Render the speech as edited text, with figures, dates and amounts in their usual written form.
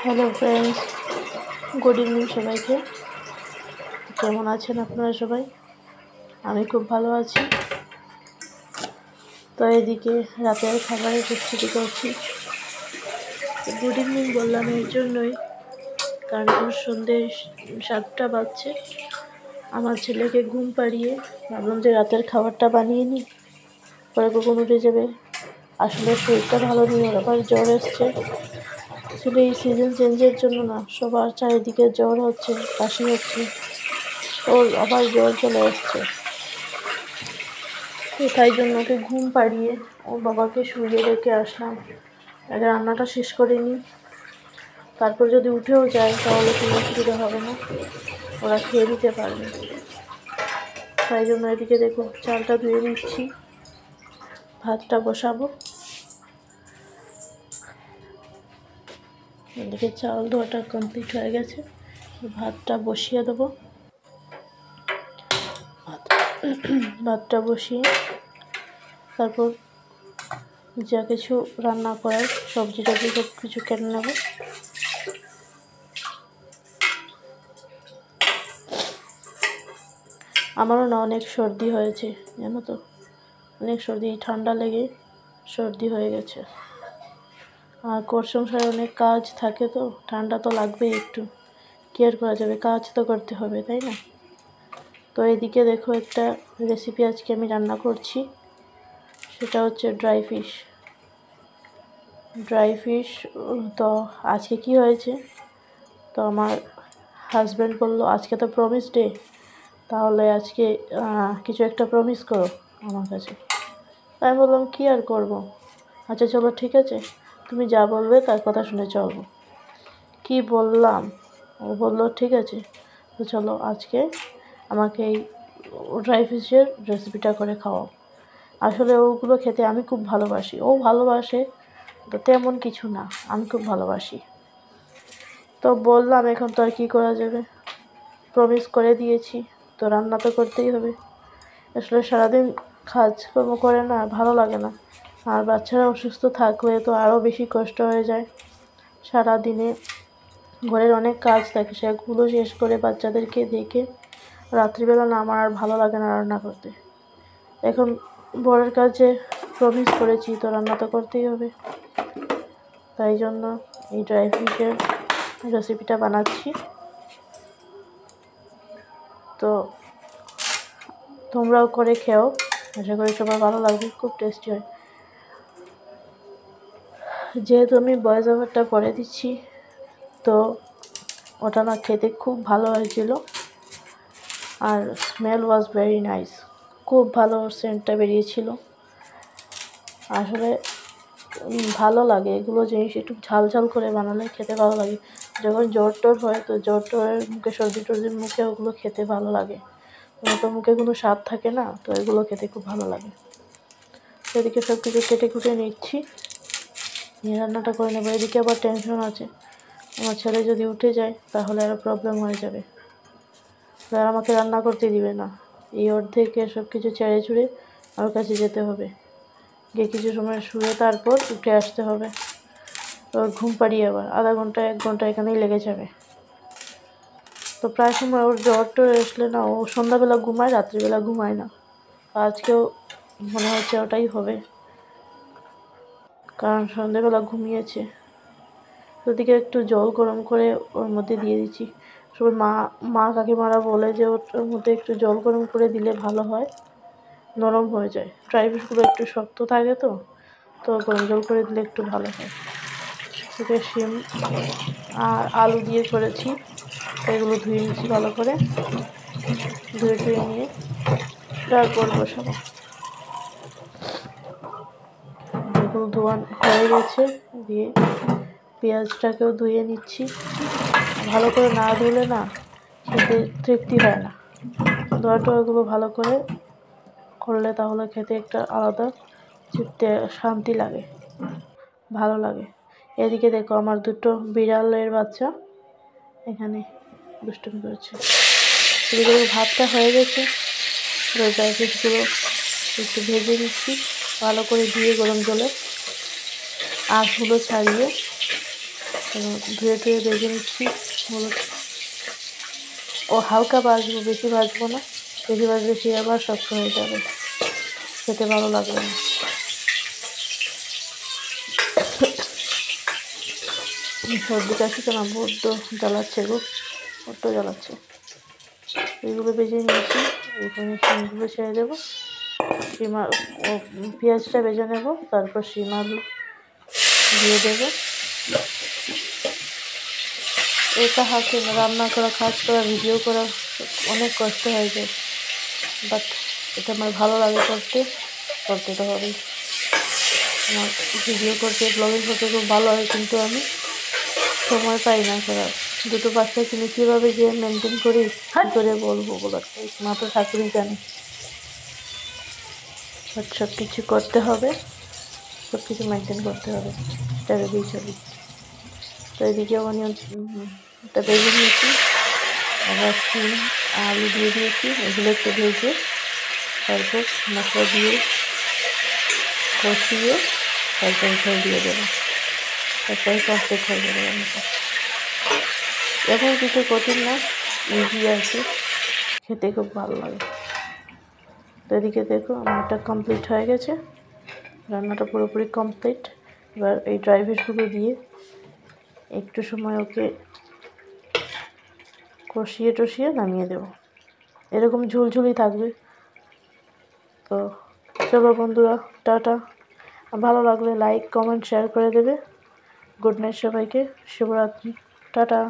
Hello friends, good evening সবাইকে। কেমন আছেন আপনারা সবাই? আমি খুব ভালো আছি। তো এদিকে রাতের খাবারের প্রস্তুতি করছি। গুড ইভিনিং বললাম এর জন্যই, কারণ এখন সন্ধ্যে 7টা বাজছে। আমার ছেলেকে ঘুম পাড়িয়ে ভাবলাম যে রাতের খাবারটা বানিয়ে নিই, পরে কখন উঠে যাবে। আসলে শরীরটা ভালো নেই, ওর আবার জ্বর এসছে। আসলে এই সিজন চেঞ্জের জন্য না, সবার চারিদিকে জ্বর হচ্ছে, কাশি হচ্ছে, ওর আবার জ্বর চলে আসছে। তো তাই জন্য ওকে ঘুম পাড়িয়ে ওর বাবাকে শুইয়ে রেখে আসলাম। আগে রান্নাটা শেষ করে নিই, তারপর যদি উঠেও যায় তাহলে কোনো অসুবিধা হবে না, ওরা খেয়ে নিতে পারবে। তাই জন্য এদিকে দেখো চালটা ধুয়ে নিচ্ছি, ভাতটা বসাবো। এদিকে চাল ধোয়াটা কমপ্লিট হয়ে গেছে, ভাতটা বসিয়ে দেবো। ভাতটা বসিয়ে তারপর যা কিছু রান্না করার সবজি টবজি সব কিছু কেটে নেব। আমারও না অনেক সর্দি হয়েছে, জানো তো, অনেক সর্দি, ঠান্ডা লেগে সর্দি হয়ে গেছে। আর ঘর সংসারে অনেক কাজ থাকে, তো ঠান্ডা তো লাগবেই একটু, কি আর করা যাবে, কাজ তো করতে হবে, তাই না? তো এদিকে দেখো একটা রেসিপি আজকে আমি রান্না করছি, সেটা হচ্ছে ড্রাই ফিশ। তো আজকে কি হয়েছে, তো আমার হাজব্যান্ড বললো আজকে তো প্রমিস ডে, তাহলে আজকে কিছু একটা প্রমিস করো আমার কাছে। আমি বললাম কী আর করব, আচ্ছা চলো ঠিক আছে, তুমি যা বলবে তার কথা শুনে চলবো। কি বললাম, ও বললো ঠিক আছে, তো চলো আজকে আমাকে এই ড্রাই ফিশের রেসিপিটা করে খাওয়াও। আসলে ওগুলো খেতে আমি খুব ভালোবাসি, ও ভালোবাসে, তো তেমন কিছু না, আমি খুব ভালোবাসি। তো বললাম এখন তো আর কী করা যাবে, প্রমিস করে দিয়েছি, তো রান্না তো করতেই হবে। আসলে সারাদিন কাজকর্ম করে না, ভালো লাগে না, আর বাচ্চারা অসুস্থ থাকলে তো আরও বেশি কষ্ট হয়ে যায়। সারাদিনে ঘরের অনেক কাজ থাকে, সেগুলো শেষ করে বাচ্চাদেরকে দেখে রাত্রিবেলা না আমার আর ভালো লাগে না রান্না করতে। এখন বরের কাছে প্রমিস করেছি, তো রান্না তো করতেই হবে। তাই জন্য এই ড্রাই ফিশের রেসিপিটা বানাচ্ছি। তো তোমরাও করে খেও, আশা করি সবার ভালো লাগবে, খুব টেস্টি হয়। যেহেতু আমি ভয়েস ওভারটা করে দিচ্ছি, তো ওটা না খেতে খুব ভালো হয়েছিল, আর স্মেল ওয়াজ ভেরি নাইস, খুব ভালো সেন্টটা বেরিয়েছিল। আসলে ভালো লাগে এগুলো জিনিস, একটু ঝাল ঝাল করে বানালে খেতে ভালো লাগে। যখন জ্বর টর হয়, তো জ্বর টরের মুখে, সর্দি টর্দির মুখে ওগুলো খেতে ভালো লাগে, তো মুখে কোনো স্বাদ থাকে না, তো এগুলো খেতে খুব ভালো লাগে। এদিকে সব কিছু কেটে কুটে নিচ্ছি, নিয়ে রান্নাটা করে নেবো। এদিকে আবার টেনশন আছে, আমার ছেলে যদি উঠে যায় তাহলে আরও প্রবলেম হয়ে যাবে, আর আমাকে রান্না করতে দিবে না। এই অর্ধেকে সব কিছু ছেড়ে ছুড়ে আমার কাছে যেতে হবে, গিয়ে কিছু সময় শুয়ে তারপর উঠে আসতে হবে। তো ঘুম পাড়িয়ে আবার আধা ঘন্টা 1 ঘন্টা এখানেই লেগে যাবে। তো প্রায় সময় ওর জ্বর টর আসলে না, ও সন্ধ্যাবেলা ঘুমায়, রাত্রিবেলা ঘুমায় না। আজকেও মনে হচ্ছে ওটাই হবে, কারণ সন্ধ্যাবেলা ঘুমিয়েছে। ওদিকে একটু জল গরম করে ওর মধ্যে দিয়ে দিচ্ছি। সবাই মা কাকিমারা বলে যে ওর মধ্যে একটু জল গরম করে দিলে ভালো হয়, নরম হয়ে যায়। ড্রাই ফিশগুলো একটু শক্ত থাকে, তো গরম জল করে দিলে একটু ভালো হয়। ওকে শিম আর আলু দিয়ে করেছি, এগুলো ধুয়ে নিচ্ছি ভালো করে, ধুয়ে নিয়ে তারপর বসাবো। এগুলো ধোয়া হয়ে গেছে, দিয়ে পেঁয়াজটাকেও ধুয়ে নিচ্ছি। ভালো করে না ধুলে না খেতে তৃপ্তি হয় না, ধোয়াটা এগুলো ভালো করে করলে তাহলে খেতে একটা আলাদা শান্তি লাগে, ভালো লাগে। এদিকে দেখো আমার দুটো বিড়ালের বাচ্চা এখানে দুষ্টুমি করছে। এদিকে ভাতটা হয়ে গেছে, ড্রাই ফিশগুলো একটু ভেজে নিচ্ছি ভালো করে, দিয়ে গরম জলে আঁশগুলো ছাড়িয়ে ধুয়ে ধুয়ে ভেজে নিচ্ছি হলুদ ও হালকা ভাজবো, বেশি ভাজবো না, বেশি ভাজলে সে আবার শক্ত হয়ে যাবে, খেতে ভালো লাগবে না। সর্দি কাশি তো না, বড্ড জ্বালাচ্ছে গো, বড্ড জ্বালাচ্ছে। এইগুলো ভেজে নিয়েছি, এখানে শিমগুলো ছেড়ে দেবো, শিমা ও পেঁয়াজটা ভেজে নেব, তারপর শিম আলু দিয়ে দেবো। একা হাতে রান্না করা, কাজ করা, ভিডিও করা অনেক কষ্ট হয়ে যায়, বাট এটা আমার ভালো লাগে করতে, করতে তো হবেই। আমার ভিডিও করতে, ব্লগিং করতে খুব ভালো হয়, কিন্তু আমি সময় পাই না করার। দুটো বাচ্চা কিনে কীভাবে যে মেনটেন করি, কী করে বলবো বলার, মাত্র ঠাকুরই জানে। বাট সব কিছু করতে হবে, সব কিছু মেনটেন করতে হবে, এটা ভেবেই চলি। তো এদিকে অনিয়নটা ভেজে নিয়েছি, আবার শিম আলু দিয়ে দিয়েছি, এগুলো একটু ভেজে তারপর মশলা দিয়ে কষিয়ে তারপর ঝোল দিয়ে দেবো, তারপরে কমপ্লিট হয়ে যাবে রান্নাটা। এখন কিছু কঠিন না, ইজি আছে, খেতে খুব ভালো লাগে। তো এদিকে দেখো আমারটা কমপ্লিট হয়ে গেছে, রান্নাটা পুরোপুরি কমপ্লিট। এবার এই ড্রাই ফ্রুটগুলো দিয়ে একটু সময় ওকে কষিয়ে টষিয়ে নামিয়ে দেবো, এরকম ঝুলঝুলি থাকবে। তো চলো বন্ধুরা, টাটা। ভালো লাগলে লাইক কমেন্ট শেয়ার করে দেবে। গুড নাইট সবাইকে, শুভরাত্রি, টাটা।